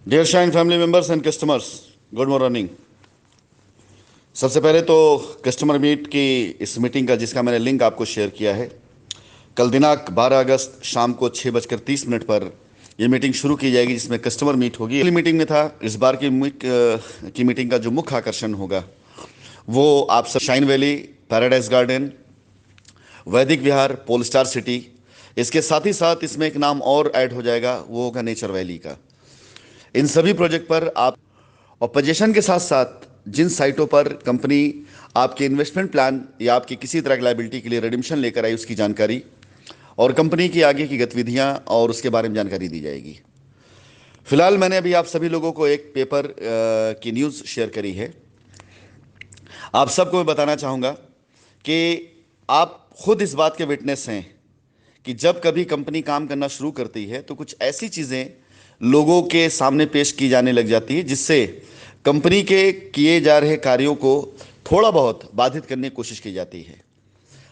Dear Shine family members and customers, good morning. सबसे पहले तो कस्टमर मीट की इस मीटिंग का जिसका मैंने लिंक आपको शेयर किया है, कल दिनांक 12 अगस्त शाम को 6:30 पर ये मीटिंग शुरू की जाएगी, जिसमें कस्टमर मीट होगी। अगली मीटिंग में था, इस बार की मीटिंग का जो मुख्य आकर्षण होगा वो आप सब शाइन वैली, पैराडाइज गार्डन, वैदिक विहार, पोल स्टार सिटी, इसके साथ ही साथ इसमें एक नाम और ऐड हो जाएगा, वो होगा नेचर वैली का। इन सभी प्रोजेक्ट पर आप और पोजीशन के साथ साथ जिन साइटों पर कंपनी आपके इन्वेस्टमेंट प्लान या आपकी किसी तरह की लाइबिलिटी के लिए रिडिम्पशन लेकर आई उसकी जानकारी और कंपनी की आगे की गतिविधियां और उसके बारे में जानकारी दी जाएगी। फिलहाल मैंने अभी आप सभी लोगों को एक पेपर की न्यूज़ शेयर करी है। आप सबको मैं बताना चाहूँगा कि आप खुद इस बात के विटनेस हैं कि जब कभी कंपनी काम करना शुरू करती है तो कुछ ऐसी चीज़ें लोगों के सामने पेश की जाने लग जाती है जिससे कंपनी के किए जा रहे कार्यों को थोड़ा बहुत बाधित करने की कोशिश की जाती है।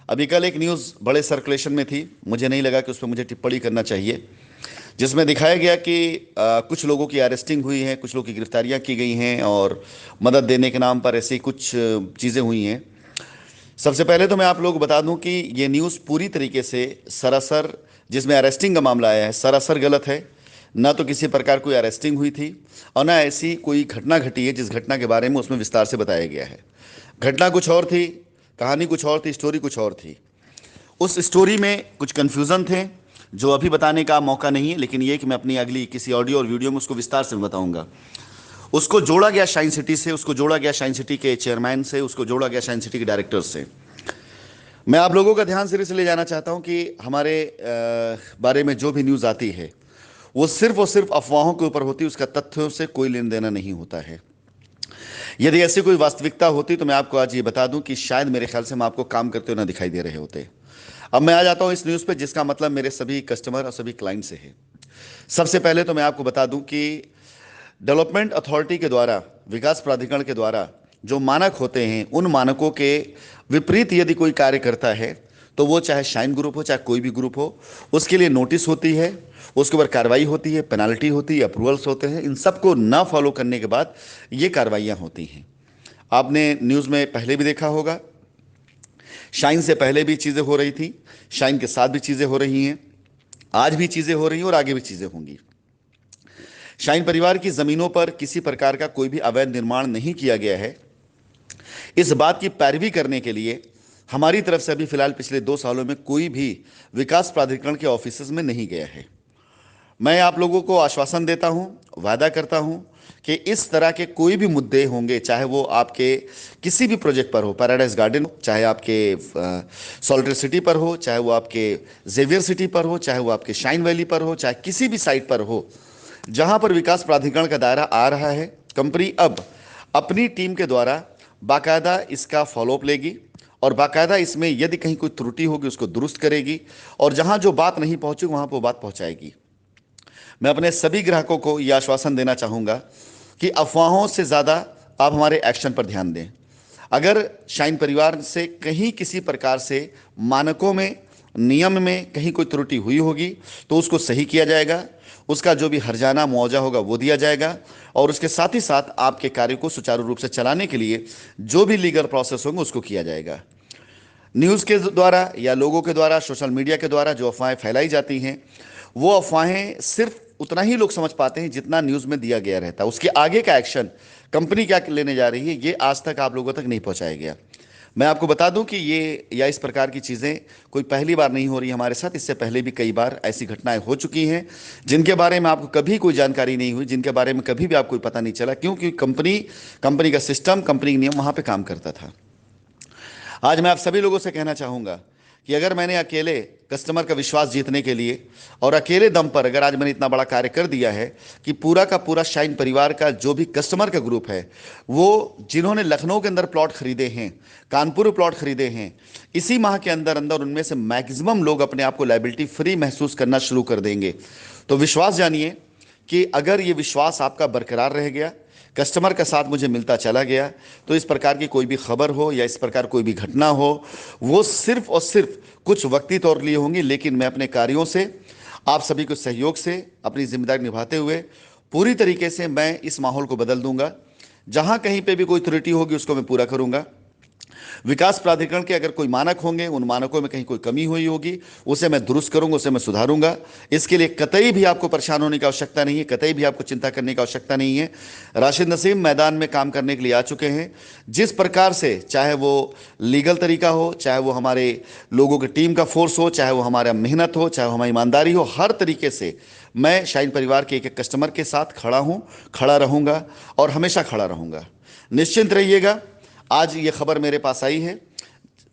अभी कल एक न्यूज़ बड़े सर्कुलेशन में थी, मुझे नहीं लगा कि उस पर मुझे टिप्पणी करना चाहिए, जिसमें दिखाया गया कि कुछ लोगों की अरेस्टिंग हुई है, कुछ लोगों की गिरफ्तारियां की गई हैं और मदद देने के नाम पर ऐसी कुछ चीज़ें हुई हैं। सबसे पहले तो मैं आप लोगों को बता दूं कि ये न्यूज़ पूरी तरीके से सरासर, जिसमें अरेस्टिंग का मामला आया है, सरासर गलत है। ना तो किसी प्रकार कोई अरेस्टिंग हुई थी और ना ऐसी कोई घटना घटी है जिस घटना के बारे में उसमें विस्तार से बताया गया है। घटना कुछ और थी, कहानी कुछ और थी, स्टोरी कुछ और थी। उस स्टोरी में कुछ कन्फ्यूज़न थे जो अभी बताने का मौका नहीं है, लेकिन ये कि मैं अपनी अगली किसी ऑडियो और वीडियो में उसको विस्तार से बताऊंगा। उसको जोड़ा गया शाइन सिटी से, उसको जोड़ा गया शाइन सिटी के चेयरमैन से, उसको जोड़ा गया शाइन सिटी के डायरेक्टर से। मैं आप लोगों का ध्यान सिर्फ इसलिए जाना चाहता हूं कि हमारे बारे में जो भी न्यूज़ आती है वो सिर्फ और सिर्फ अफवाहों के ऊपर होती है, उसका तथ्यों से कोई लेन देना नहीं होता है। यदि ऐसी कोई वास्तविकता होती तो मैं आपको आज ये बता दूं कि शायद मेरे ख्याल से हम आपको काम करते हुए ना दिखाई दे रहे होते। अब मैं आ जाता हूं इस न्यूज़ पे, जिसका मतलब मेरे सभी कस्टमर और सभी क्लाइंट से है। सबसे पहले तो मैं आपको बता दूं कि डेवलपमेंट अथॉरिटी के द्वारा, विकास प्राधिकरण के द्वारा जो मानक होते हैं, उन मानकों के विपरीत यदि कोई कार्य करता है तो वो चाहे शाइन ग्रुप हो चाहे कोई भी ग्रुप हो, उसके लिए नोटिस होती है, उसके ऊपर कार्रवाई होती है, पेनाल्टी होती है, अप्रूवल्स होते हैं। इन सबको ना फॉलो करने के बाद ये कार्रवाइयाँ होती हैं। आपने न्यूज़ में पहले भी देखा होगा, शाइन से पहले भी चीज़ें हो रही थी, शाइन के साथ भी चीज़ें हो रही हैं, आज भी चीज़ें हो रही हैं और आगे भी चीज़ें होंगी। शाइन परिवार की ज़मीनों पर किसी प्रकार का कोई भी अवैध निर्माण नहीं किया गया है। इस बात की पैरवी करने के लिए हमारी तरफ से अभी फिलहाल पिछले 2 सालों में कोई भी विकास प्राधिकरण के ऑफिस में नहीं गया है। मैं आप लोगों को आश्वासन देता हूं, वादा करता हूं कि इस तरह के कोई भी मुद्दे होंगे, चाहे वो आपके किसी भी प्रोजेक्ट पर हो, पैराडाइज गार्डन हो, चाहे आपके सॉल्टर सिटी पर हो, चाहे वो आपके जेवियर सिटी पर हो, चाहे वो आपके शाइन वैली पर हो, चाहे किसी भी साइट पर हो जहां पर विकास प्राधिकरण का दायरा आ रहा है, कंपनी अब अपनी टीम के द्वारा बाकायदा इसका फॉलोअप लेगी और बाकायदा इसमें यदि कहीं कोई त्रुटि होगी उसको दुरुस्त करेगी और जहां जो बात नहीं पहुंची वहां पर वो बात पहुंचाएगी। मैं अपने सभी ग्राहकों को यह आश्वासन देना चाहूँगा कि अफवाहों से ज़्यादा आप हमारे एक्शन पर ध्यान दें। अगर शाइन परिवार से कहीं किसी प्रकार से मानकों में, नियम में कहीं कोई त्रुटि हुई होगी तो उसको सही किया जाएगा, उसका जो भी हर्जाना मुआवजा होगा वो दिया जाएगा और उसके साथ ही साथ आपके कार्य को सुचारू रूप से चलाने के लिए जो भी लीगल प्रोसेस होंगे उसको किया जाएगा। न्यूज़ के द्वारा या लोगों के द्वारा, सोशल मीडिया के द्वारा जो अफवाहें फैलाई जाती हैं, वो अफवाहें सिर्फ उतना ही लोग समझ पाते हैं जितना न्यूज़ में दिया गया रहता है। उसके आगे का एक्शन कंपनी क्या लेने जा रही है ये आज तक आप लोगों तक नहीं पहुंचाया गया। मैं आपको बता दूं कि ये या इस प्रकार की चीज़ें कोई पहली बार नहीं हो रही हमारे साथ, इससे पहले भी कई बार ऐसी घटनाएं हो चुकी हैं जिनके बारे में आपको कभी कोई जानकारी नहीं हुई, जिनके बारे में कभी भी आपको कोई पता नहीं चला, क्योंकि कंपनी का सिस्टम, कंपनी के नियम वहाँ पर काम करता था। आज मैं आप सभी लोगों से कहना चाहूँगा कि अगर मैंने अकेले कस्टमर का विश्वास जीतने के लिए और अकेले दम पर अगर आज मैंने इतना बड़ा कार्य कर दिया है कि पूरा का पूरा शाइन परिवार का जो भी कस्टमर का ग्रुप है, वो जिन्होंने लखनऊ के अंदर प्लॉट खरीदे हैं, कानपुर में प्लॉट खरीदे हैं, इसी माह के अंदर अंदर उनमें से मैक्सिमम लोग अपने आप को लायबिलिटी फ्री महसूस करना शुरू कर देंगे। तो विश्वास जानिए कि अगर ये विश्वास आपका बरकरार रह गया, कस्टमर का साथ मुझे मिलता चला गया, तो इस प्रकार की कोई भी खबर हो या इस प्रकार कोई भी घटना हो वो सिर्फ और सिर्फ कुछ वक्ती तौर लिए होंगी, लेकिन मैं अपने कार्यों से, आप सभी को सहयोग से, अपनी जिम्मेदारी निभाते हुए पूरी तरीके से मैं इस माहौल को बदल दूंगा। जहां कहीं पे भी कोई त्रुटि होगी उसको मैं पूरा करूंगा। विकास प्राधिकरण के अगर कोई मानक होंगे, उन मानकों में कहीं कोई कमी हुई होगी, उसे मैं दुरुस्त करूंगा, उसे मैं सुधारूंगा। इसके लिए कतई भी आपको परेशान होने की आवश्यकता नहीं है, कतई भी आपको चिंता करने की आवश्यकता नहीं है। राशिद नसीम मैदान में काम करने के लिए आ चुके हैं। जिस प्रकार से, चाहे वो लीगल तरीका हो, चाहे वो हमारे लोगों की टीम का फोर्स हो, चाहे वो हमारा मेहनत हो, चाहे वो हमारी ईमानदारी हो, हर तरीके से मैं शाइन परिवार के एक एक कस्टमर के साथ खड़ा हूं, खड़ा रहूंगा और हमेशा खड़ा रहूंगा। निश्चिंत रहिएगा। आज ये खबर मेरे पास आई है,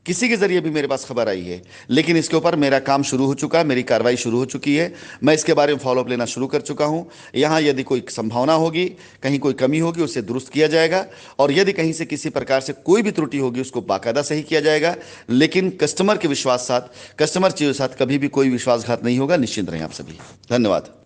किसी के जरिए भी मेरे पास खबर आई है, लेकिन इसके ऊपर मेरा काम शुरू हो चुका है, मेरी कार्रवाई शुरू हो चुकी है। मैं इसके बारे में फॉलोअप लेना शुरू कर चुका हूं। यहां यदि कोई संभावना होगी, कहीं कोई कमी होगी, उसे दुरुस्त किया जाएगा। और यदि कहीं से किसी प्रकार से कोई भी त्रुटि होगी, उसको बाकायदा सही किया जाएगा। लेकिन कस्टमर के विश्वास साथ, कस्टमर के साथ कभी भी कोई विश्वासघात नहीं होगा। निश्चिंत रहें आप सभी। धन्यवाद।